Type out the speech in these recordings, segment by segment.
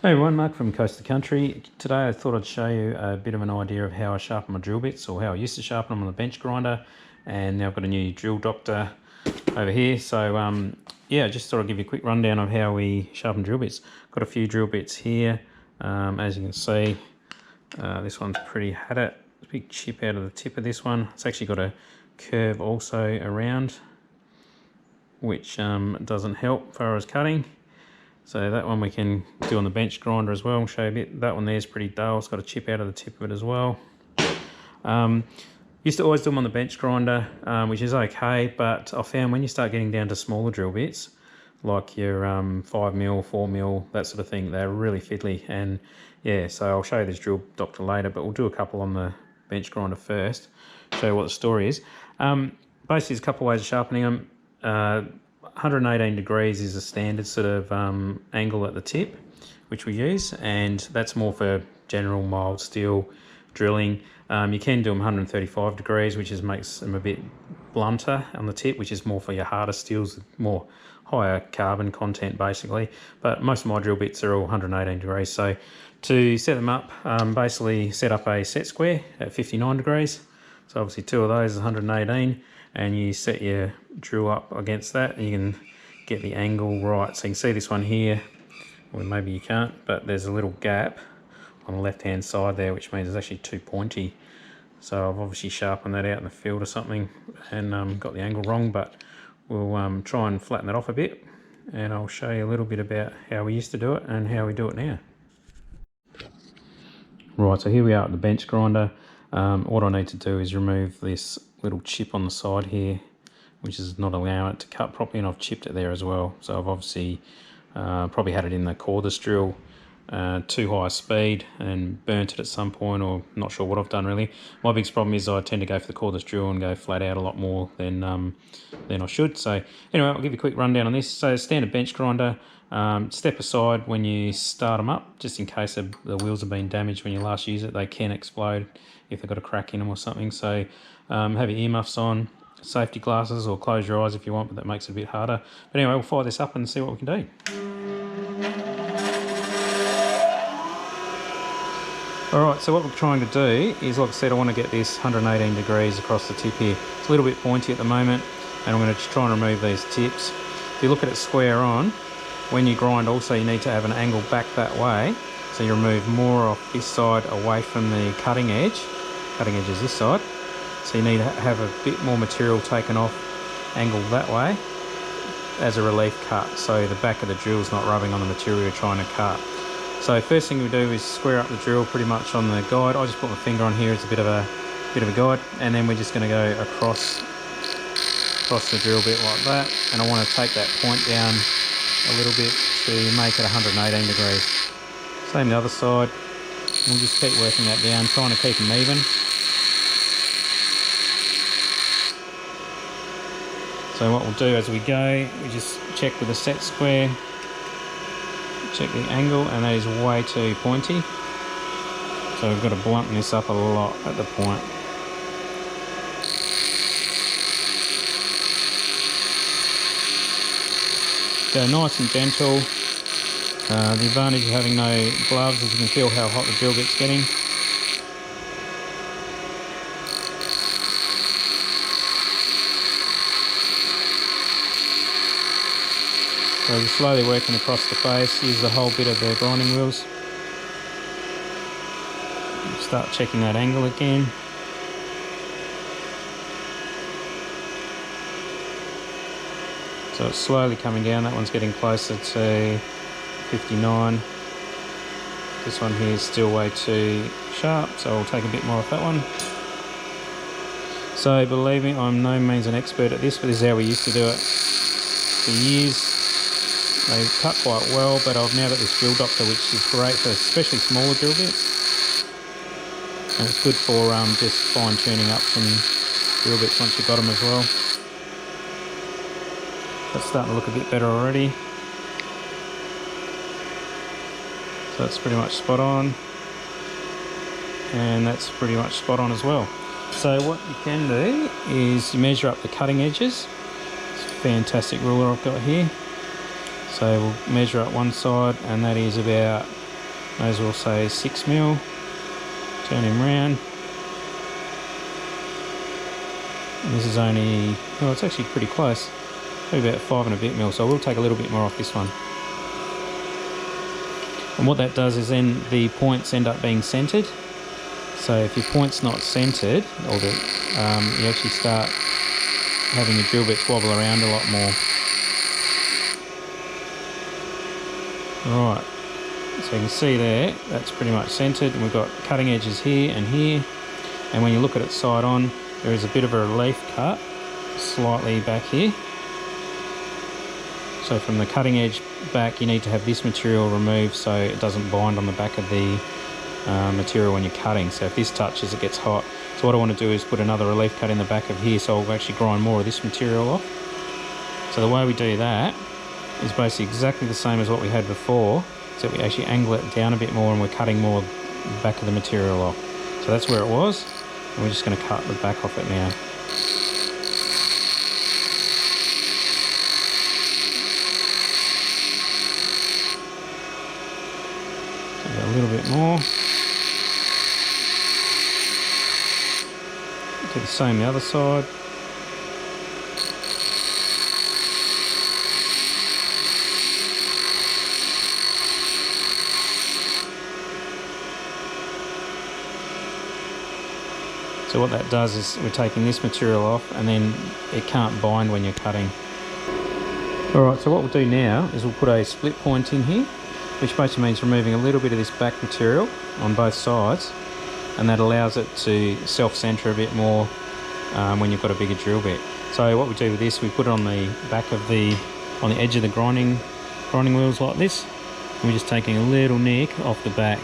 Hey everyone, Mark from Coast to Country. Today I thought I'd show you a bit of an idea of how I sharpen my drill bits, or how I used to sharpen them on the bench grinder, and now I've got a new drill doctor over here. So yeah, just thought I'd give you a quick rundown of how we sharpen drill bits. Got a few drill bits here. As you can see, this one's pretty had it. There's a big chip out of the tip of this one. It's actually got a curve also around, which doesn't help as far as cutting. So that one we can do on the bench grinder as well. I'll show you a bit. That one there is pretty dull. It's got a chip out of the tip of it as well. Used to always do them on the bench grinder, which is okay, but I found when you start getting down to smaller drill bits, like your 5mm, 4mm, that sort of thing, they're really fiddly. And yeah, so I'll show you this drill doctor later, but we'll do a couple on the bench grinder first, show you what the story is. Basically, there's a couple of ways of sharpening them. 118 degrees is a standard sort of angle at the tip, which we use, and that's more for general mild steel drilling. You can do them 135 degrees, which makes them a bit blunter on the tip, which is more for your harder steels, more higher carbon content basically. But most of my drill bits are all 118 degrees. So to set them up, basically set up a set square at 59 degrees. So obviously two of those is 118, and you set your drill up against that, and you can get the angle right. So you can see this one here, or maybe you can't, but there's a little gap on the left hand side there, which means it's actually too pointy. So I've obviously sharpened that out in the field or something and got the angle wrong, but we'll try and flatten that off a bit, and I'll show you a little bit about how we used to do it and how we do it now. Right, so here we are at the bench grinder. What I need to do is remove this little chip on the side here, which is not allowing it to cut properly, and I've chipped it there as well. So I've obviously probably had it in the cordless drill too high speed and burnt it at some point, or not sure what I've done really. My biggest problem is I tend to go for the cordless drill and go flat out a lot more than I should. So anyway, I'll give you a quick rundown on this. So standard bench grinder, step aside when you start them up, just in case the wheels have been damaged when you last use it. They can explode if they've got a crack in them or something. So have your earmuffs on, safety glasses, or close your eyes if you want, but that makes it a bit harder. But anyway, we'll fire this up and see what we can do. Alright, so what we're trying to do is, like I said, I want to get this 118 degrees across the tip here. It's a little bit pointy at the moment, and I'm going to try and remove these tips. If you look at it square on, when you grind also you need to have an angle back that way, so you remove more off this side away from the cutting edge. Cutting edge is this side. So you need to have a bit more material taken off, angled that way, as a relief cut, so the back of the drill is not rubbing on the material you're trying to cut. So first thing we do is square up the drill pretty much on the guide. I just put my finger on here as a bit of a guide, and then we're just going to go across the drill bit like that, and I want to take that point down a little bit to make it 118 degrees. Same the other side. We'll just keep working that down, trying to keep them even. So what we'll do as we go, we just check with the set square, check the angle, and that is way too pointy. So we've got to blunt this up a lot at the point. Go nice and gentle. The advantage of having no gloves is you can feel how hot the drill bit's getting. So just slowly working across the face, use the whole bit of the grinding wheels. Start checking that angle again. So it's slowly coming down. That one's getting closer to 59. This one here is still way too sharp, so I'll take a bit more off that one. So believe me, I'm no means an expert at this, but this is how we used to do it for years. They cut quite well, but I've now got this drill doctor, which is great for especially smaller drill bits, and it's good for just fine tuning up some drill bits once you've got them as well. That's starting to look a bit better already. So that's pretty much spot on, and that's pretty much spot on as well. So what you can do is you measure up the cutting edges. It's a fantastic ruler I've got here. So we'll measure up one side, and that is about May as well say 6mm. Turn him round. And this is only, well, it's actually pretty close. Maybe about 5 and a bit mil, so we'll take a little bit more off this one. And what that does is then the points end up being centered. So if your point's not centered, or you actually start having your drill bits wobble around a lot more. Right, so you can see there, that's pretty much centered, and we've got cutting edges here and here. And when you look at it side on, there is a bit of a relief cut slightly back here. So from the cutting edge back, you need to have this material removed so it doesn't bind on the back of the material when you're cutting. So if this touches, it gets hot. So what I want to do is put another relief cut in the back of here, so I'll actually grind more of this material off. So the way we do that is basically exactly the same as what we had before, so we actually angle it down a bit more and we're cutting more back of the material off. So that's where it was, and we're just going to cut the back off it now. So a little bit more. Do the same the other side. So what that does is we're taking this material off, and then it can't bind when you're cutting. Alright, so what we'll do now is we'll put a split point in here, which basically means removing a little bit of this back material on both sides, and that allows it to self-center a bit more when you've got a bigger drill bit. So what we do with this, we put it on the back of on the edge of the grinding wheels like this, and we're just taking a little nick off the back.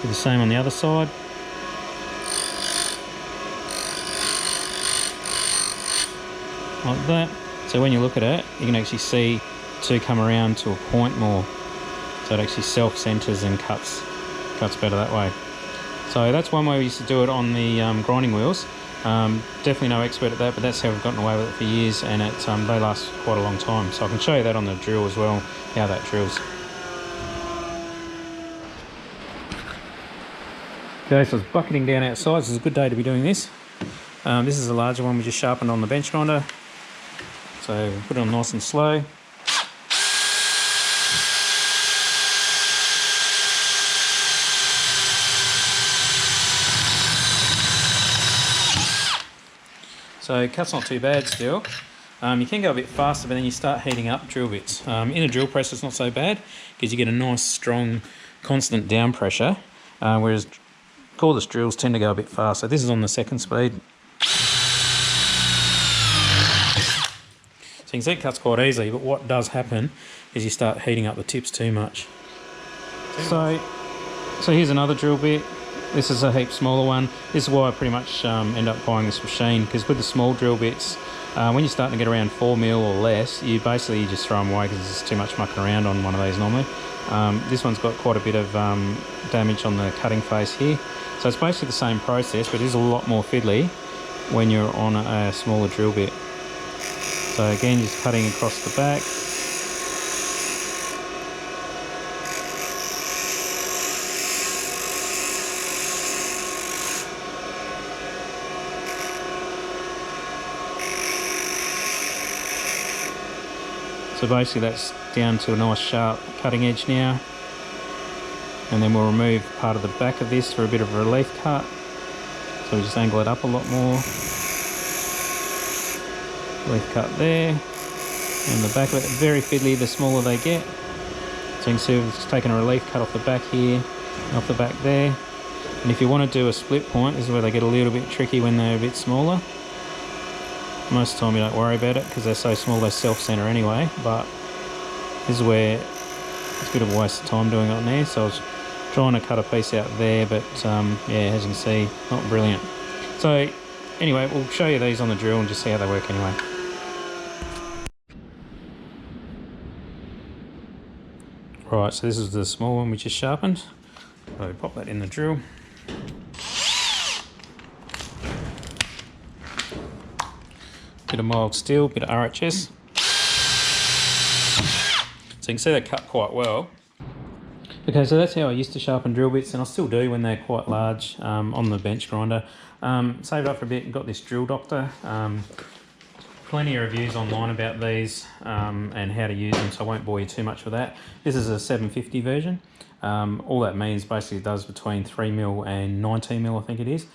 Do the same on the other side. Like that. So when you look at it, you can actually see to come around to a point more. So it actually self-centers and cuts better that way. So that's one way we used to do it on the grinding wheels. Definitely no expert at that, but that's how we've gotten away with it for years, and they last quite a long time. So I can show you that on the drill as well, how that drills. Okay, so it's bucketing down outside. This is a good day to be doing this. This is a larger one we just sharpened on the bench grinder. So we'll put it on nice and slow. So cut's not too bad still. You can go a bit faster, but then you start heating up drill bits. In a drill press it's not so bad because you get a nice strong constant down pressure, whereas cordless drills tend to go a bit faster. This is on the second speed. So you can see it cuts quite easily, but what does happen is you start heating up the tips too much. So here's another drill bit. This is a heap smaller one. This is why I pretty much end up buying this machine, because with the small drill bits, when you're starting to get around 4mm or less, you basically just throw them away because there's too much mucking around on one of these normally. This one's got quite a bit of damage on the cutting face here. So it's basically the same process, but it is a lot more fiddly when you're on a smaller drill bit. So again, just cutting across the back. So basically that's down to a nice sharp cutting edge now. And then we'll remove part of the back of this for a bit of a relief cut. So we just angle it up a lot more. Relief cut there. And the back of it, very fiddly the smaller they get. So you can see we've just taken a relief cut off the back here, and off the back there. And if you want to do a split point, this is where they get a little bit tricky when they're a bit smaller. Most of the time you don't worry about it because they're so small they self-center anyway, but this is where it's a bit of a waste of time doing it on there. So I was trying to cut a piece out there, but yeah, as you can see, not brilliant. So anyway, we'll show you these on the drill and just see how they work anyway. Right, so this is the small one we just sharpened. So pop that in the drill. Bit of mild steel, bit of RHS. So you can see they cut quite well. Okay, so that's how I used to sharpen drill bits, and I still do when they're quite large on the bench grinder. Saved up for a bit and got this Drill Doctor. Plenty of reviews online about these and how to use them, so I won't bore you too much with that. This is a 750 version. All that means basically it does between 3mm and 19mm, I think it is.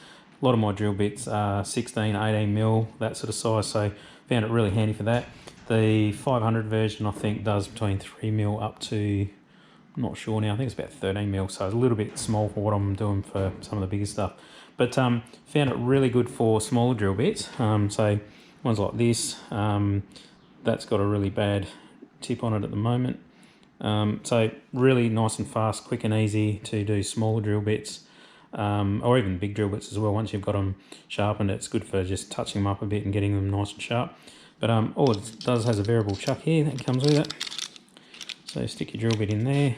A lot of my drill bits are 16, 18mm, that sort of size, so found it really handy for that. The 500 version I think does between 3mm up to, I'm not sure now, I think it's about 13mm, so it's a little bit small for what I'm doing for some of the bigger stuff. But found it really good for smaller drill bits. So ones like this, that's got a really bad tip on it at the moment. So really nice and fast, quick and easy to do smaller drill bits, or even big drill bits as well. Once you've got them sharpened, it's good for just touching them up a bit and getting them nice and sharp. But all it does has a variable chuck here that comes with it. So stick your drill bit in there,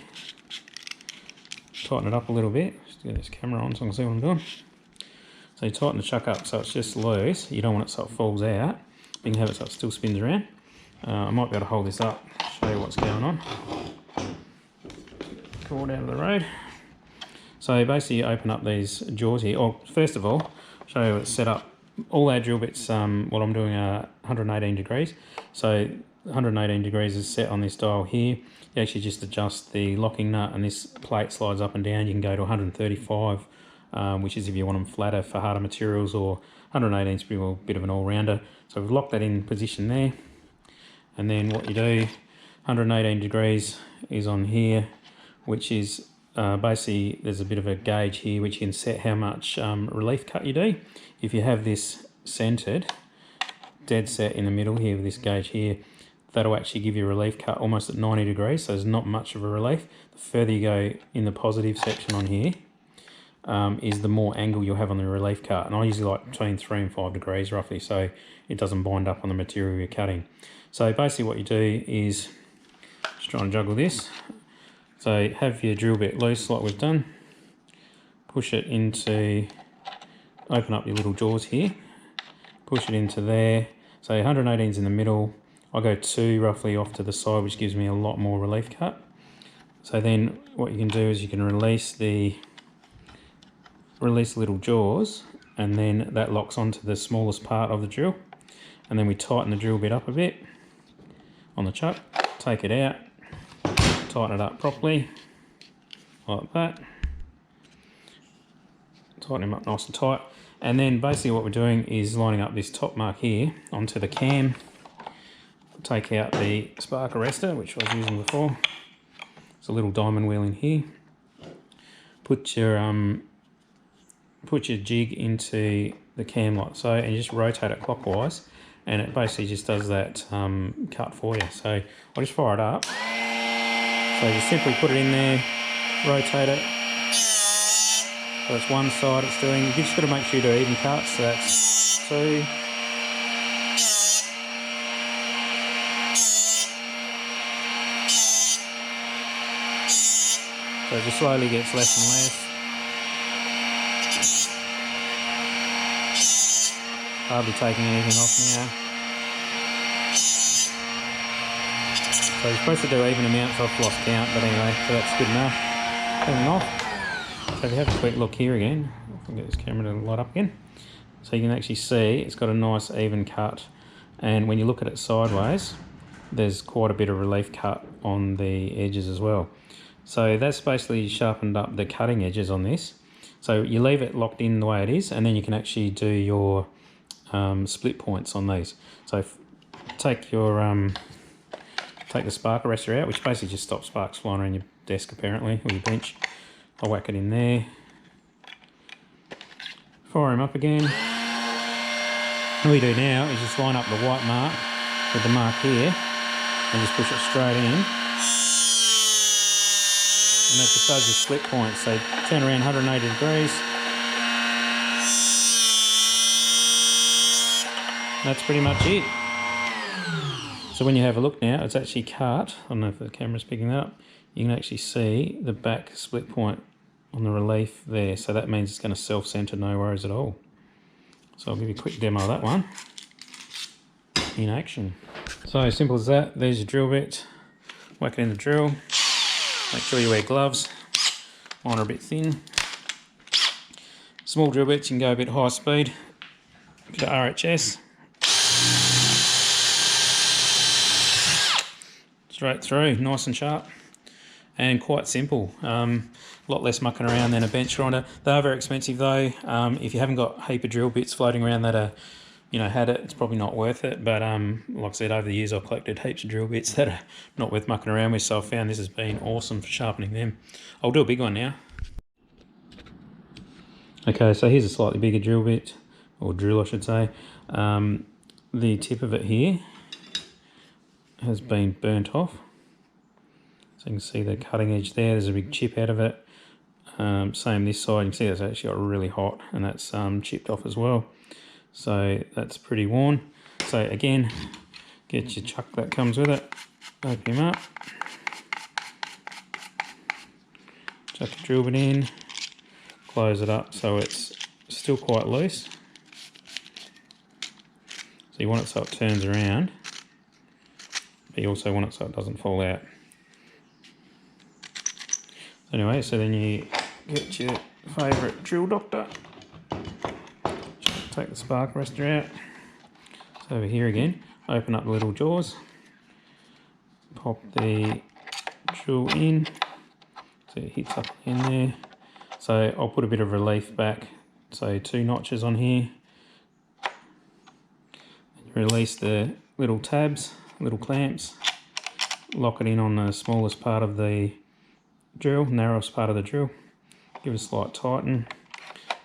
tighten it up a little bit, just get this camera on so I can see what I'm doing. So you tighten the chuck up so it's just loose. You don't want it so it falls out. You can have it so it still spins around. I might be able to hold this up, show you what's going on. Cord out of the road. So basically you open up these jaws here. Or first of all, show you it's set up. All our drill bits, what I'm doing are 118 degrees. So 118 degrees is set on this dial here. You actually just adjust the locking nut and this plate slides up and down. You can go to 135. Which is if you want them flatter for harder materials, or 118 is a bit of an all-rounder. So we've locked that in position there, and then what you do, 118 degrees is on here, which is basically there's a bit of a gauge here which you can set how much relief cut you do. If you have this centered, dead set in the middle here with this gauge here, that'll actually give you a relief cut almost at 90 degrees, so there's not much of a relief. The further you go in the positive section on here, is the more angle you'll have on the relief cut. And I usually like between 3 and 5 degrees roughly, so it doesn't bind up on the material you're cutting. So basically what you do is just try and juggle this. So have your drill bit loose like we've done, push it into, open up your little jaws here, push it into there. So 118's in the middle. I go 2 roughly off to the side, which gives me a lot more relief cut. So then what you can do is you can release the little jaws, and then that locks onto the smallest part of the drill, and then we tighten the drill bit up a bit on the chuck, take it out, tighten it up properly like that, tighten them up nice and tight, and then basically what we're doing is lining up this top mark here onto the cam. Take out the spark arrestor, which I was using before. It's a little diamond wheel in here. Put your jig into the cam like so, and you just rotate it clockwise, and it basically just does that cut for you. So I'll just fire it up. So you simply put it in there, rotate it. So that's one side it's doing. You've just got to make sure you do even cuts. So that's 2. So it just slowly gets less and less. Hardly taking anything off now. So you're supposed to do even amounts, I've lost count, but anyway, so that's good enough. Turning off. So if you have a quick look here again, I'll get this camera to light up again. So you can actually see it's got a nice even cut, and when you look at it sideways, there's quite a bit of relief cut on the edges as well. So that's basically sharpened up the cutting edges on this. So you leave it locked in the way it is, and then you can actually do your split points on these. So take your take the spark arrestor out, which basically just stops sparks flying around your desk apparently, or your bench. I'll whack it in there, fire him up again. All you do now is just line up the white mark with the mark here and just push it straight in, and that just does your split points. So turn around 180 degrees. That's pretty much it. So when you have a look now, it's actually cut. I don't know if the camera's picking that up. You can actually see the back split point on the relief there. So that means it's going to self-center, no worries at all. So I'll give you a quick demo of that one in action. So simple as that. There's your drill bit. Whack it in the drill. Make sure you wear gloves. Mine are a bit thin. Small drill bits, you can go a bit high speed. A bit of RHS. Straight through, nice and sharp. And quite simple. A lot less mucking around than a bench grinder. They are very expensive though. If you haven't got a heap of drill bits floating around that are, had it, it's probably not worth it. But like I said, over the years I've collected heaps of drill bits that are not worth mucking around with, so I've found this has been awesome for sharpening them. I'll do a big one now. Okay, so here's a slightly bigger drill bit, or drill I should say. The tip of it here has been burnt off. So you can see the cutting edge there, there's a big chip out of it. Same this side, you can see it's actually got really hot and that's chipped off as well. So that's pretty worn. So again, get your chuck that comes with it, open him up, chuck your drill bit in, close it up so it's still quite loose. So you want it so it turns around, but you also want it so it doesn't fall out. Anyway, so then you get your favourite drill doctor, take the spark arrestor out. So over here again, open up the little jaws, pop the drill in, so it hits up in there. So I'll put a bit of relief back, so 2 notches on here. Release the little tabs, little clamps, lock it in on the smallest part of the drill, narrowest part of the drill, give it a slight tighten,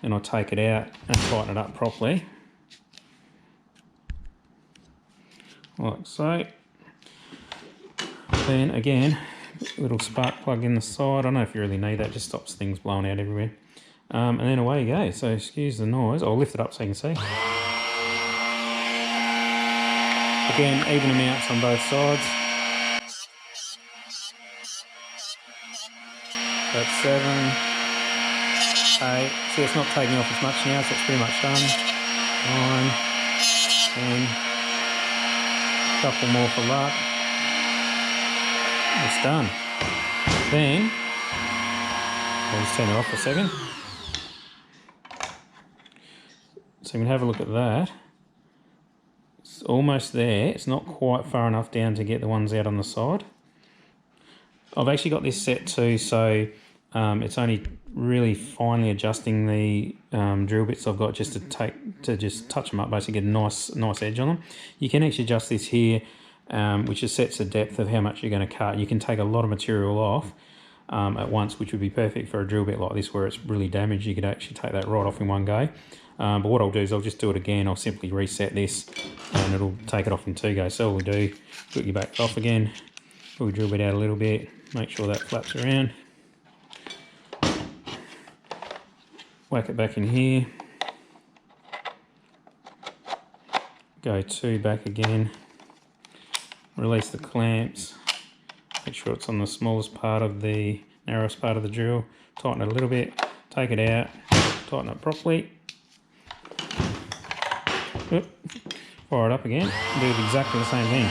then I'll take it out and tighten it up properly, like so. Then again, little spark plug in the side. I don't know if you really need that, just stops things blowing out everywhere. And then away you go. So excuse the noise, I'll lift it up so you can see. Again, even amounts on both sides. That's 7, 8. See, it's not taking off as much now, so it's pretty much done. 9, 10. Couple more for luck. It's done. Then, I'll just turn it off for a second. So you can have a look at that. It's almost there. It's not quite far enough down to get the ones out on the side. I've actually got this set too, so it's only really finely adjusting the drill bits I've got just to just touch them up, basically get a nice edge on them. You can actually adjust this here, which just sets the depth of how much you're going to cut. You can take a lot of material off at once, which would be perfect for a drill bit like this where it's really damaged. You could actually take that right off in one go. But what I'll do is I'll just do it again. I'll simply reset this and it'll take it off in 2 goes. So all we do, put your back off again, pull your drill bit out a little bit, make sure that flaps around. Whack it back in here. Go 2 back again. Release the clamps. Make sure it's on the smallest part of the narrowest part of the drill. Tighten it a little bit. Take it out. Tighten it properly. Oop. Fire it up again. Do exactly the same thing.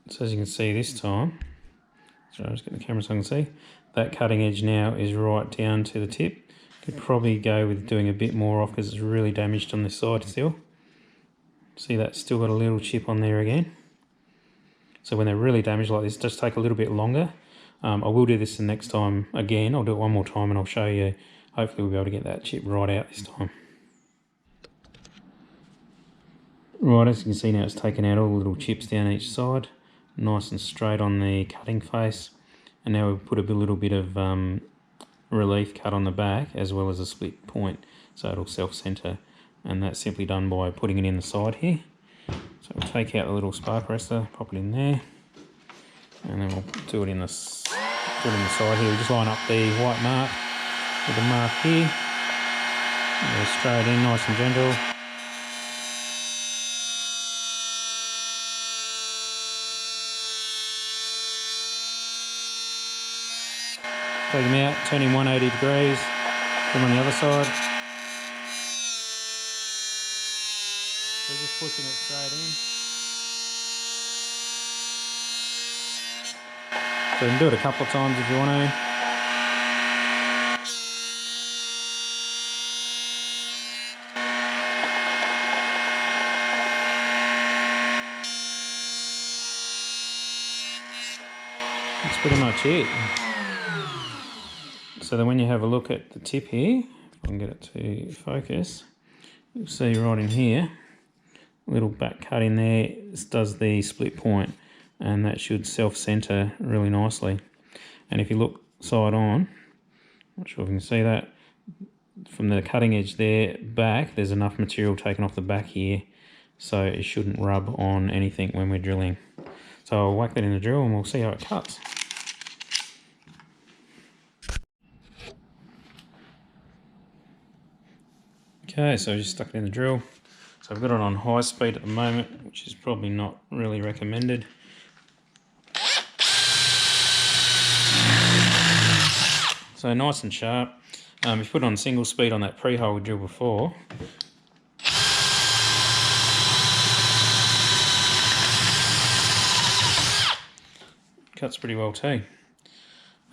So as you can see this time, so I'll just get the camera so I can see, that cutting edge now is right down to the tip. Could probably go with doing a bit more off because it's really damaged on this side still. See, that's still got a little chip on there again. So when they're really damaged like this, just take a little bit longer. I will do this the next time again. I'll do it one more time and I'll show you. Hopefully we'll be able to get that chip right out this time. Right, as you can see now, it's taken out all the little chips down each side. Nice and straight on the cutting face. And now we've put a little bit of relief cut on the back as well as a split point, so it'll self-center. And that's simply done by putting it in the side here. So we'll take out the little spark arrestor, pop it in there, and then we'll do it in the side here. We'll just line up the white mark with the mark here. Go straight in, nice and gentle. Take him out, turn him 180 degrees. Put them on the other side. So just pushing it straight in. So you can do it a couple of times if you want to. That's pretty much it. So then when you have a look at the tip here, if I can get it to focus, you'll see right in here, a little back cut in there. This does the split point, and that should self-center really nicely. And if you look side on, not sure if you can see that, from the cutting edge there back, there's enough material taken off the back here, so it shouldn't rub on anything when we're drilling. So I'll whack that in the drill and we'll see how it cuts. Okay, so I just stuck it in the drill. So I've got it on high speed at the moment, which is probably not really recommended. So nice and sharp. If you put it on single speed on that pre-hole we drilled before, cuts pretty well too,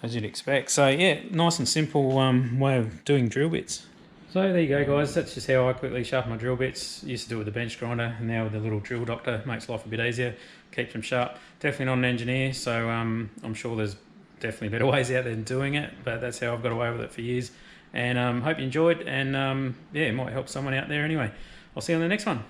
as you'd expect. So yeah, nice and simple way of doing drill bits. So there you go guys, that's just how I quickly sharpen my drill bits. Used to do it with the bench grinder, and now with the little drill doctor, makes life a bit easier, keeps them sharp. Definitely not an engineer, so I'm sure there's definitely better ways out there than doing it, but that's how I've got away with it for years. And hope you enjoyed, and yeah, it might help someone out there anyway. I'll see you on the next one.